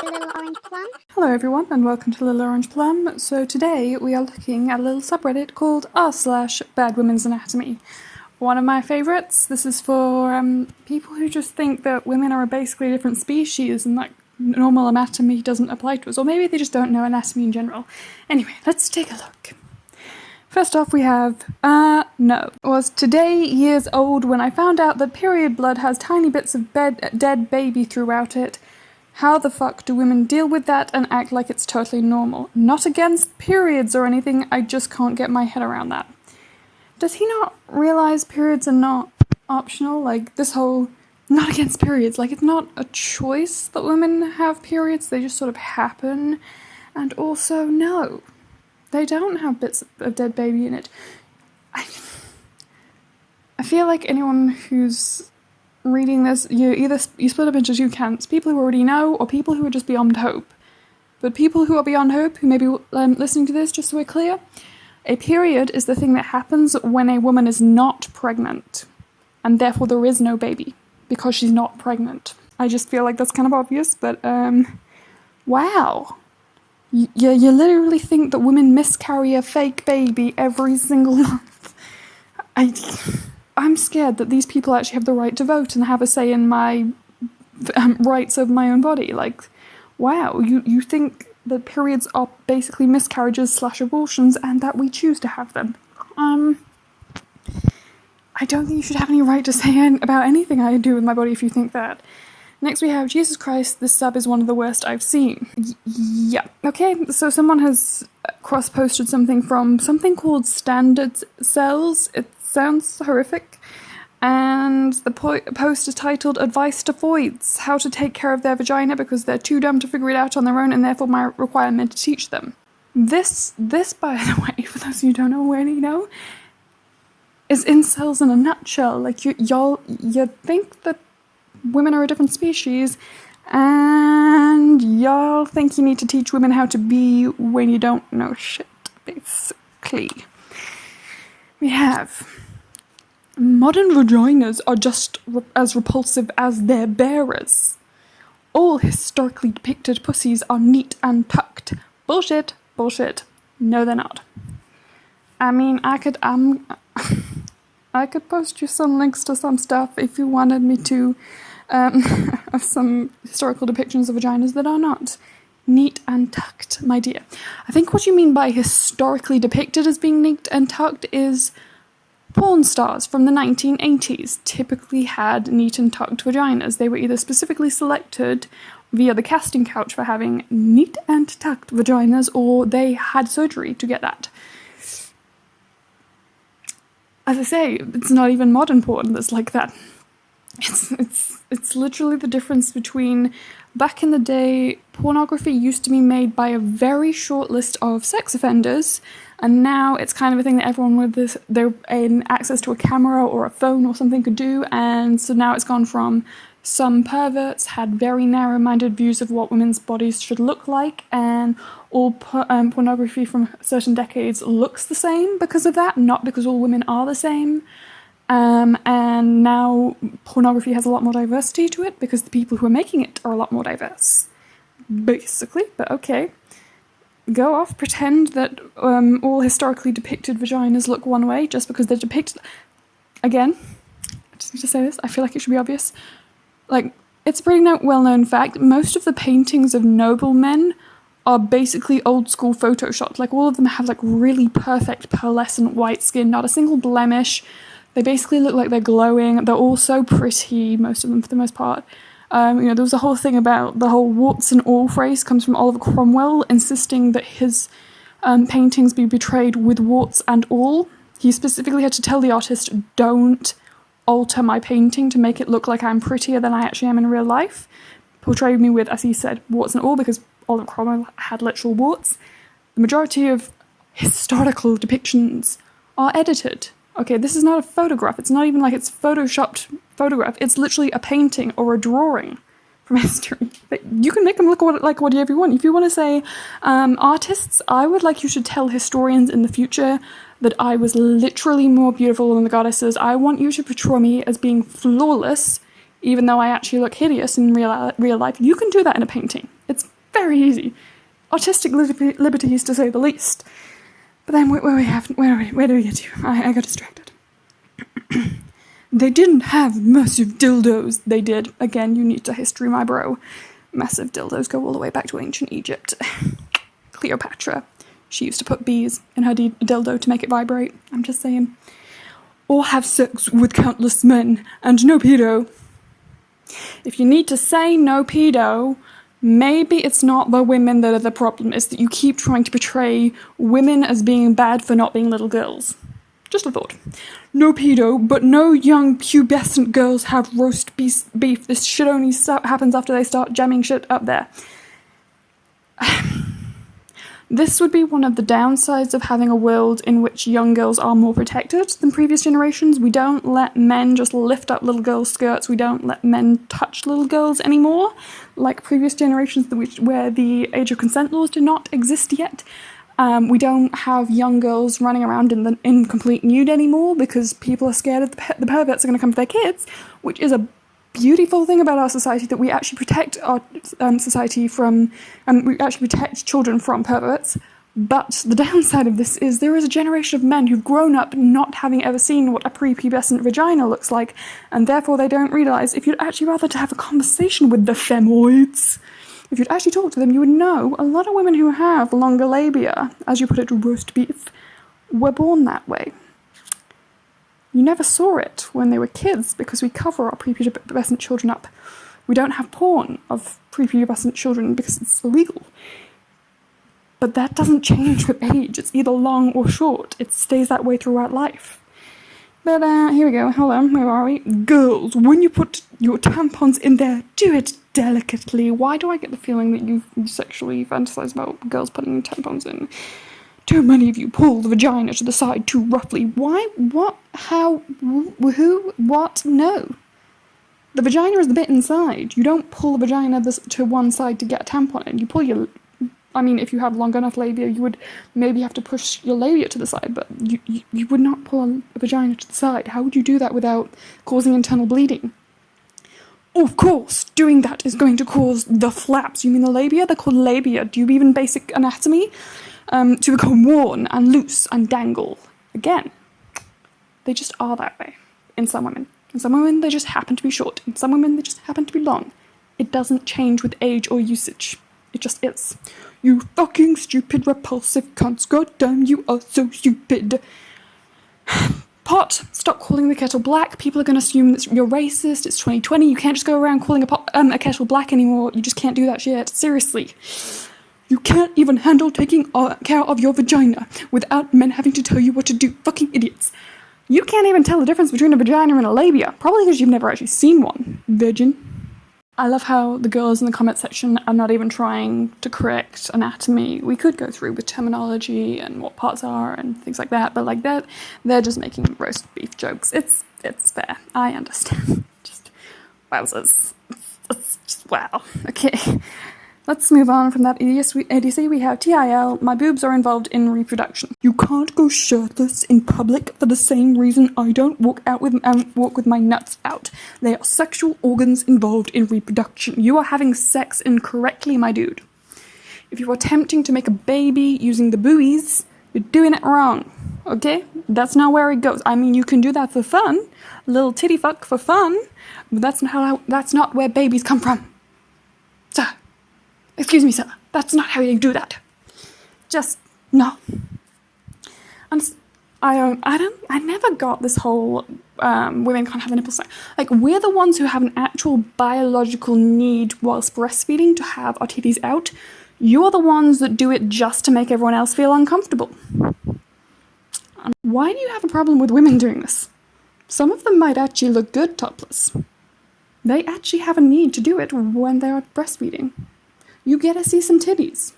Little Orange Plum. Hello everyone and welcome to Little Orange Plum. So today we are looking at a little subreddit called r/Bad Women's Anatomy. One of my favourites. This is for people who just think that women are basically a different species and that normal anatomy doesn't apply to us, or maybe they just don't know anatomy in general. Anyway, let's take a look. First off we have, no. Was today years old when I found out that period blood has tiny bits of dead baby throughout it. How the fuck do women deal with that and act like it's totally normal? Not against periods or anything, I just can't get my head around that. Does he not realise periods are not optional? Like, this whole, not against periods, like it's not a choice that women have periods, they just sort of happen. And also, no, they don't have bits of dead baby in it. I feel like anyone who's reading this, you split up into two camps: people who already know, or people who are just beyond hope. But people who are beyond hope, who may be listening to this, just so we're clear, a period is the thing that happens when a woman is not pregnant, and therefore there is no baby, because she's not pregnant. I just feel like that's kind of obvious, but wow. You literally think that women miscarry a fake baby every single month. I'm scared that these people actually have the right to vote and have a say in my rights of my own body. Like, wow, you think that periods are basically miscarriages/abortions and that we choose to have them. I don't think you should have any right to say about anything I do with my body if you think that. Next we have, Jesus Christ, this sub is one of the worst I've seen. Yeah, okay, so someone has cross-posted something from something called Standard Cells. It sounds horrific. And the post is titled, Advice to Voids, How to Take Care of Their Vagina Because They're Too Dumb to Figure It Out on Their Own and Therefore My Requirement to Teach Them. This, by the way, for those of you who don't know already know, is incels in a nutshell. Like, you think that women are a different species, and y'all think you need to teach women how to be when you don't know shit, basically. We have, modern vaginas are just as repulsive as their bearers. All historically depicted pussies are neat and tucked. Bullshit, bullshit. No, they're not. I mean, I could post you some links to some stuff if you wanted me to, of some historical depictions of vaginas that are not neat and tucked, my dear. I think what you mean by historically depicted as being neat and tucked is porn stars from the 1980s typically had neat and tucked vaginas. They were either specifically selected via the casting couch for having neat and tucked vaginas, or they had surgery to get that. As I say, it's not even modern porn that's like that. It's literally the difference between, back in the day, pornography used to be made by a very short list of sex offenders, and now it's kind of a thing that everyone with access to a camera or a phone or something could do, and so now it's gone from some perverts had very narrow-minded views of what women's bodies should look like, and all pornography from certain decades looks the same because of that, not because all women are the same. And now pornography has a lot more diversity to it because the people who are making it are a lot more diverse, basically. But okay, go off, pretend that all historically depicted vaginas look one way just because they're depicted. Again, I just need to say this, I feel like it should be obvious. Like, it's a pretty well-known fact, most of the paintings of noblemen are basically old-school photoshopped. Like, all of them have, like, really perfect pearlescent white skin, not a single blemish. They basically look like they're glowing. They're all so pretty, most of them for the most part. There was a whole thing about the whole warts and all phrase comes from Oliver Cromwell, insisting that his paintings be portrayed with warts and all. He specifically had to tell the artist, don't alter my painting to make it look like I'm prettier than I actually am in real life. Portray me with, as he said, warts and all, because Oliver Cromwell had literal warts. The majority of historical depictions are edited. Okay, this is not a photograph. It's not even like it's photoshopped photograph. It's literally a painting or a drawing from history. You can make them look like whatever you want. If you want to say, artists, I would like you to tell historians in the future that I was literally more beautiful than the goddesses. I want you to portray me as being flawless, even though I actually look hideous in real life. You can do that in a painting. It's very easy. Artistic liberties, to say the least. But then where do we get to? I got distracted. They didn't have massive dildos. They did. Again, you need to history, my bro. Massive dildos go all the way back to ancient Egypt. Cleopatra. She used to put bees in her dildo to make it vibrate. I'm just saying. Or have sex with countless men. And no pedo. If you need to say no pedo, maybe it's not the women that are the problem. It's that you keep trying to portray women as being bad for not being little girls. Just a thought. No pedo, but no young pubescent girls have roast beef. This shit only happens after they start jamming shit up there. This would be one of the downsides of having a world in which young girls are more protected than previous generations. We don't let men just lift up little girls' skirts. We don't let men touch little girls anymore, like previous generations where the age of consent laws did not exist yet. We don't have young girls running around in complete nude anymore because people are scared of the perverts are going to come for their kids, which is a beautiful thing about our society, that we actually protect our society from, we actually protect children from perverts. But the downside of this is there is a generation of men who've grown up not having ever seen what a prepubescent vagina looks like, and therefore they don't realise if you'd actually rather to have a conversation with the femoids, if you'd actually talk to them, you would know a lot of women who have longer labia, as you put it, roast beef, were born that way. You never saw it when they were kids because we cover our prepubescent children up. We don't have porn of prepubescent children because it's illegal. But that doesn't change with age. It's either long or short. It stays that way throughout life. But here we go. Hold on. Where are we? Girls, when you put your tampons in there, do it delicately. Why do I get the feeling that you sexually fantasize about girls putting tampons in? Too many of you pull the vagina to the side too roughly. Why? What? How? Who? What? No. The vagina is the bit inside. You don't pull the vagina to one side to get a tampon in. You pull your... I mean, if you have long enough labia, you would maybe have to push your labia to the side, but you would not pull a vagina to the side. How would you do that without causing internal bleeding? Of course, doing that is going to cause the flaps. You mean the labia? They're called labia. Do you even basic anatomy? To become worn and loose and dangle. Again, they just are that way in some women. In some women, they just happen to be short. In some women, they just happen to be long. It doesn't change with age or usage. It just is. You fucking stupid, repulsive cunts. God damn, you are so stupid. Pot, stop calling the kettle black. People are going to assume that you're racist. It's 2020. You can't just go around calling a kettle black anymore. You just can't do that shit. Seriously. You can't even handle taking care of your vagina without men having to tell you what to do. Fucking idiots. You can't even tell the difference between a vagina and a labia. Probably because you've never actually seen one. Virgin. I love how the girls in the comment section are not even trying to correct anatomy. We could go through with terminology and what parts are and things like that, but like that, they're just making roast beef jokes. It's fair. I understand. Just wowzers. It's just wow. Okay. Let's move on from that ADC. We have TIL. My boobs are involved in reproduction. You can't go shirtless in public for the same reason I don't walk with my nuts out. They are sexual organs involved in reproduction. You are having sex incorrectly, my dude. If you are attempting to make a baby using the buoys, you're doing it wrong. Okay? That's not where it goes. I mean, you can do that for fun, a little titty fuck for fun, but that's not where babies come from. Sir. Excuse me, sir. That's not how you do that. Just no. And I never got this whole women can't have a nipple sign. Like, we're the ones who have an actual biological need whilst breastfeeding to have our titties out. You're the ones that do it just to make everyone else feel uncomfortable. Why do you have a problem with women doing this? Some of them might actually look good topless. They actually have a need to do it when they are breastfeeding. You get to see some titties.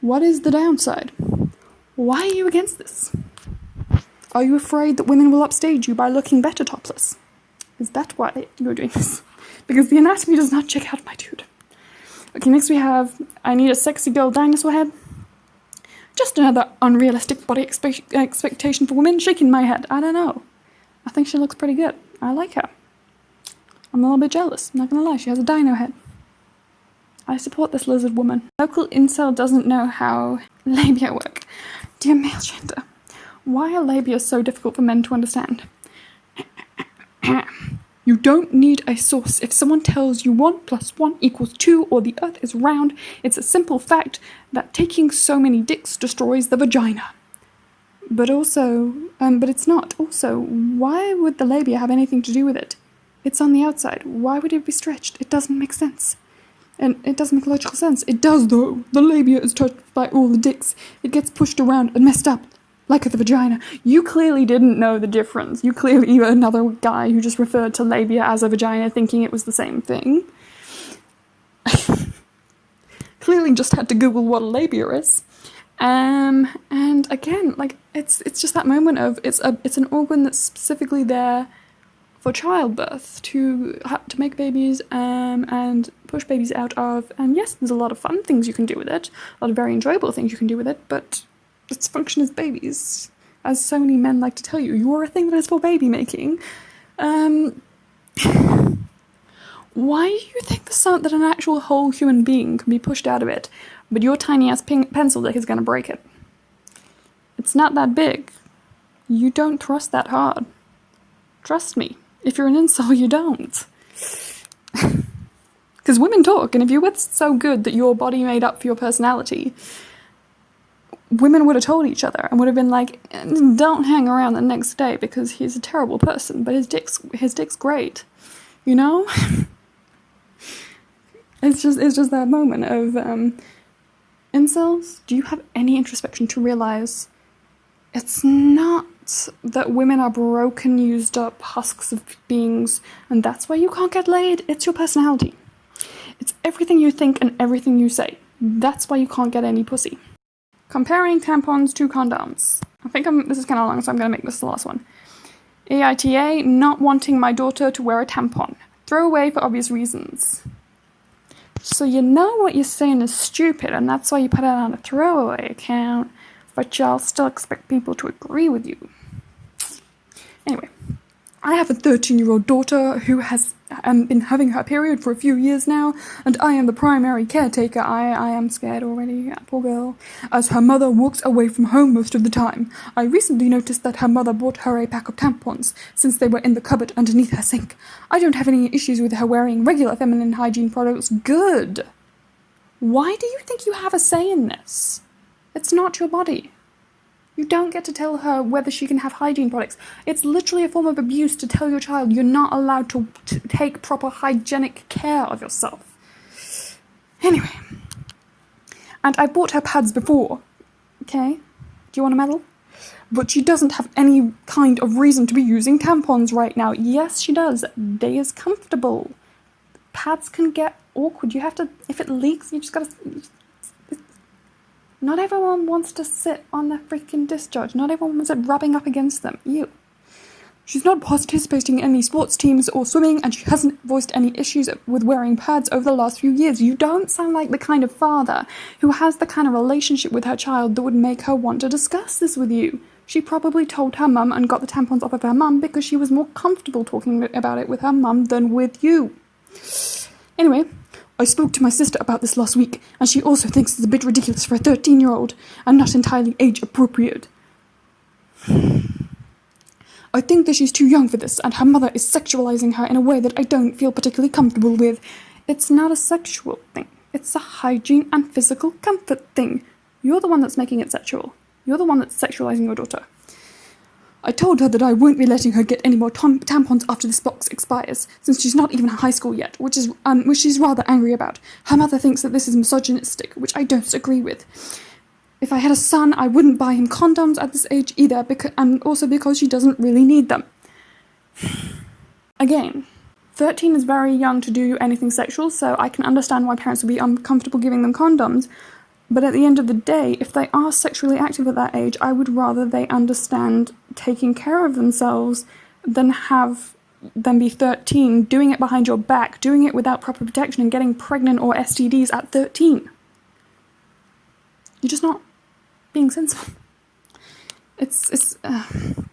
What is the downside? Why are you against this? Are you afraid that women will upstage you by looking better topless? Is that why you're doing this? Because the anatomy does not check out, my dude. Okay, next we have, I need a sexy girl dinosaur head. Just another unrealistic body expectation for women. Shaking my head. I don't know. I think she looks pretty good. I like her. I'm a little bit jealous. I'm not gonna lie, she has a dino head. I support this lizard woman. Local incel doesn't know how labia work. Dear male gender, why are labia so difficult for men to understand? You don't need a source. If someone tells you 1 + 1 = 2 or the earth is round, it's a simple fact that taking so many dicks destroys the vagina. But it's not. Also, why would the labia have anything to do with it? It's on the outside. Why would it be stretched? It doesn't make sense. And it doesn't make logical sense. It does, though. The labia is touched by all the dicks. It gets pushed around and messed up, like the vagina. You clearly didn't know the difference. You were another guy who just referred to labia as a vagina, thinking it was the same thing. Clearly just had to Google what a labia is. And again, like, it's just that moment of, it's an organ that's specifically there for childbirth, to make babies, and push babies out of, and yes, there's a lot of fun things you can do with it, a lot of very enjoyable things you can do with it, but its function is babies. As so many men like to tell you, you're a thing that is for baby making. Why do you think that an actual whole human being can be pushed out of it, but your tiny ass pencil dick is going to break it? It's not that big. You don't thrust that hard. Trust me. If you're an incel, you don't. Because women talk, and if you were so good that your body made up for your personality, women would have told each other and would have been like, don't hang around the next day because he's a terrible person, but his dick's great. You know? It's just that moment of, incels, do you have any introspection to realize it's not that women are broken, used up husks of beings, and that's why you can't get laid? It's your personality. It's everything you think and everything you say. That's why you can't get any pussy. Comparing tampons to condoms. I think this is kind of long, so I'm going to make this the last one. AITA, not wanting my daughter to wear a tampon. Throw away for obvious reasons. So you know what you're saying is stupid, and that's why you put it on a throwaway account, but y'all still expect people to agree with you. Anyway, I have a 13-year-old daughter who has been having her period for a few years now, and I am the primary caretaker. I am scared already, poor girl, as her mother walks away from home most of the time. I recently noticed that her mother bought her a pack of tampons, since they were in the cupboard underneath her sink. I don't have any issues with her wearing regular feminine hygiene products. Good! Why do you think you have a say in this? It's not your body. You don't get to tell her whether she can have hygiene products. It's literally a form of abuse to tell your child you're not allowed to take proper hygienic care of yourself. Anyway. And I bought her pads before. Okay? Do you want a medal? But she doesn't have any kind of reason to be using tampons right now. Yes, she does. They is comfortable. Pads can get awkward. You have to, if it leaks, you just gotta... Not everyone wants to sit on their freaking discharge. Not everyone wants it rubbing up against them. You. She's not participating in any sports teams or swimming, and she hasn't voiced any issues with wearing pads over the last few years. You don't sound like the kind of father who has the kind of relationship with her child that would make her want to discuss this with you. She probably told her mum and got the tampons off of her mum because she was more comfortable talking about it with her mum than with you. Anyway, I spoke to my sister about this last week, and she also thinks it's a bit ridiculous for a 13-year-old and not entirely age-appropriate. I think that she's too young for this, and her mother is sexualizing her in a way that I don't feel particularly comfortable with. It's not a sexual thing. It's a hygiene and physical comfort thing. You're the one that's making it sexual. You're the one that's sexualizing your daughter. I told her that I won't be letting her get any more tampons after this box expires, since she's not even in high school yet, which she's rather angry about. Her mother thinks that this is misogynistic, which I don't agree with. If I had a son, I wouldn't buy him condoms at this age either, and also because she doesn't really need them. Again, 13 is very young to do anything sexual, so I can understand why parents would be uncomfortable giving them condoms. But at the end of the day, if they are sexually active at that age, I would rather they understand taking care of themselves than have them be 13, doing it behind your back, doing it without proper protection and getting pregnant or STDs at 13. You're just not being sensible. And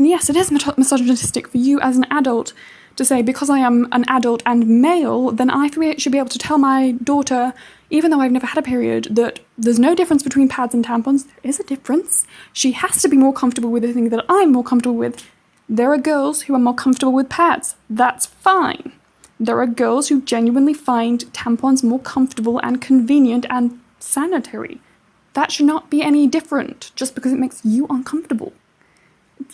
yes, it is misogynistic for you as an adult to say because I am an adult and male, then I should be able to tell my daughter, even though I've never had a period, that there's no difference between pads and tampons. There is a difference. She has to be more comfortable with the thing that I'm more comfortable with. There are girls who are more comfortable with pads. That's fine. There are girls who genuinely find tampons more comfortable and convenient and sanitary. That should not be any different just because it makes you uncomfortable.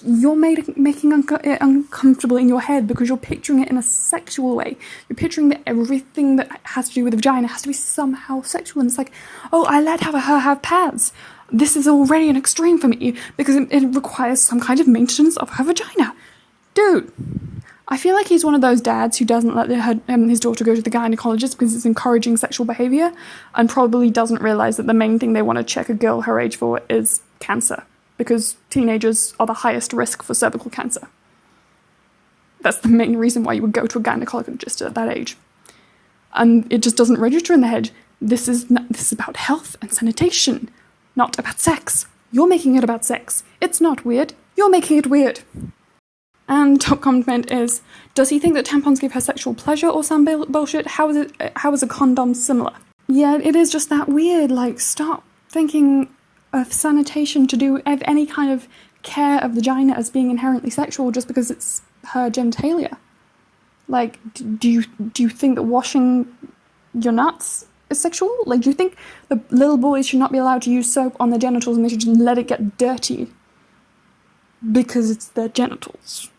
You're making it uncomfortable in your head because you're picturing it in a sexual way. You're picturing that everything that has to do with the vagina has to be somehow sexual. And it's like, oh, I let her have pads. This is already an extreme for me because it requires some kind of maintenance of her vagina. Dude, I feel like he's one of those dads who doesn't let his daughter go to the gynecologist because it's encouraging sexual behaviour, and probably doesn't realise that the main thing they want to check a girl her age for is cancer, because teenagers are the highest risk for cervical cancer. That's the main reason why you would go to a gynecologist at that age. And it just doesn't register in the head. This is about health and sanitation, not about sex. You're making it about sex. It's not weird. You're making it weird. And top comment is, does he think that tampons give her sexual pleasure or some bullshit? How is a condom similar? Yeah, it is just that weird. Like, stop thinking of sanitation to do with any kind of care of the vagina as being inherently sexual just because it's her genitalia. Like, do you think that washing your nuts is sexual? Like, do you think the little boys should not be allowed to use soap on their genitals and they should just let it get dirty because it's their genitals?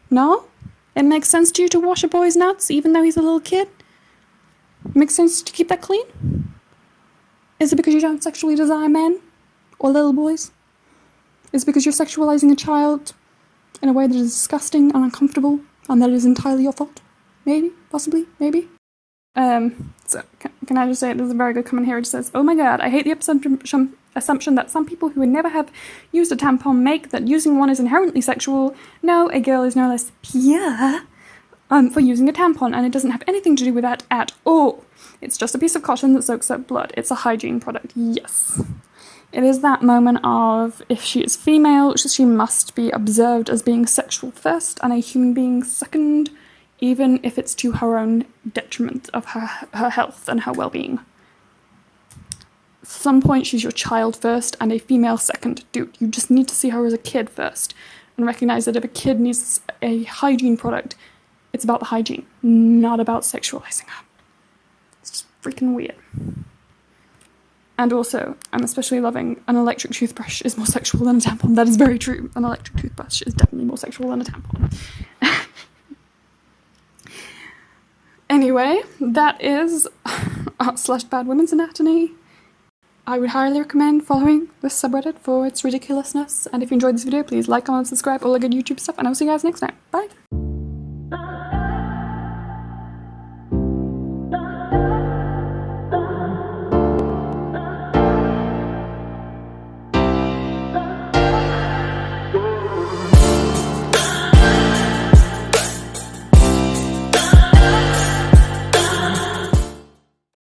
No? It makes sense to you to wash a boy's nuts even though he's a little kid? It makes sense to keep that clean? Is it because you don't sexually desire men or little boys? Is it because you're sexualizing a child in a way that is disgusting and uncomfortable and that is entirely your fault? Maybe, possibly, maybe. So can I just say, there's a very good comment here. It says, oh my god, I hate the assumption that some people who would never have used a tampon make that using one is inherently sexual. No, a girl is no less pure for using a tampon, and it doesn't have anything to do with that at all. It's just a piece of cotton that soaks up blood. It's a hygiene product, yes. It is that moment of, if she is female, she must be observed as being sexual first and a human being second, even if it's to her own detriment of her health and her well-being. At some point, she's your child first and a female second. Dude, you just need to see her as a kid first and recognise that if a kid needs a hygiene product, it's about the hygiene, not about sexualising her. It's just freaking weird. And also, I'm especially loving an electric toothbrush is more sexual than a tampon. That is very true. An electric toothbrush is definitely more sexual than a tampon. Anyway, that is art/bad women's anatomy. I would highly recommend following this subreddit for its ridiculousness. And if you enjoyed this video, please like, comment, subscribe, all the good YouTube stuff. And I'll see you guys next time. Bye!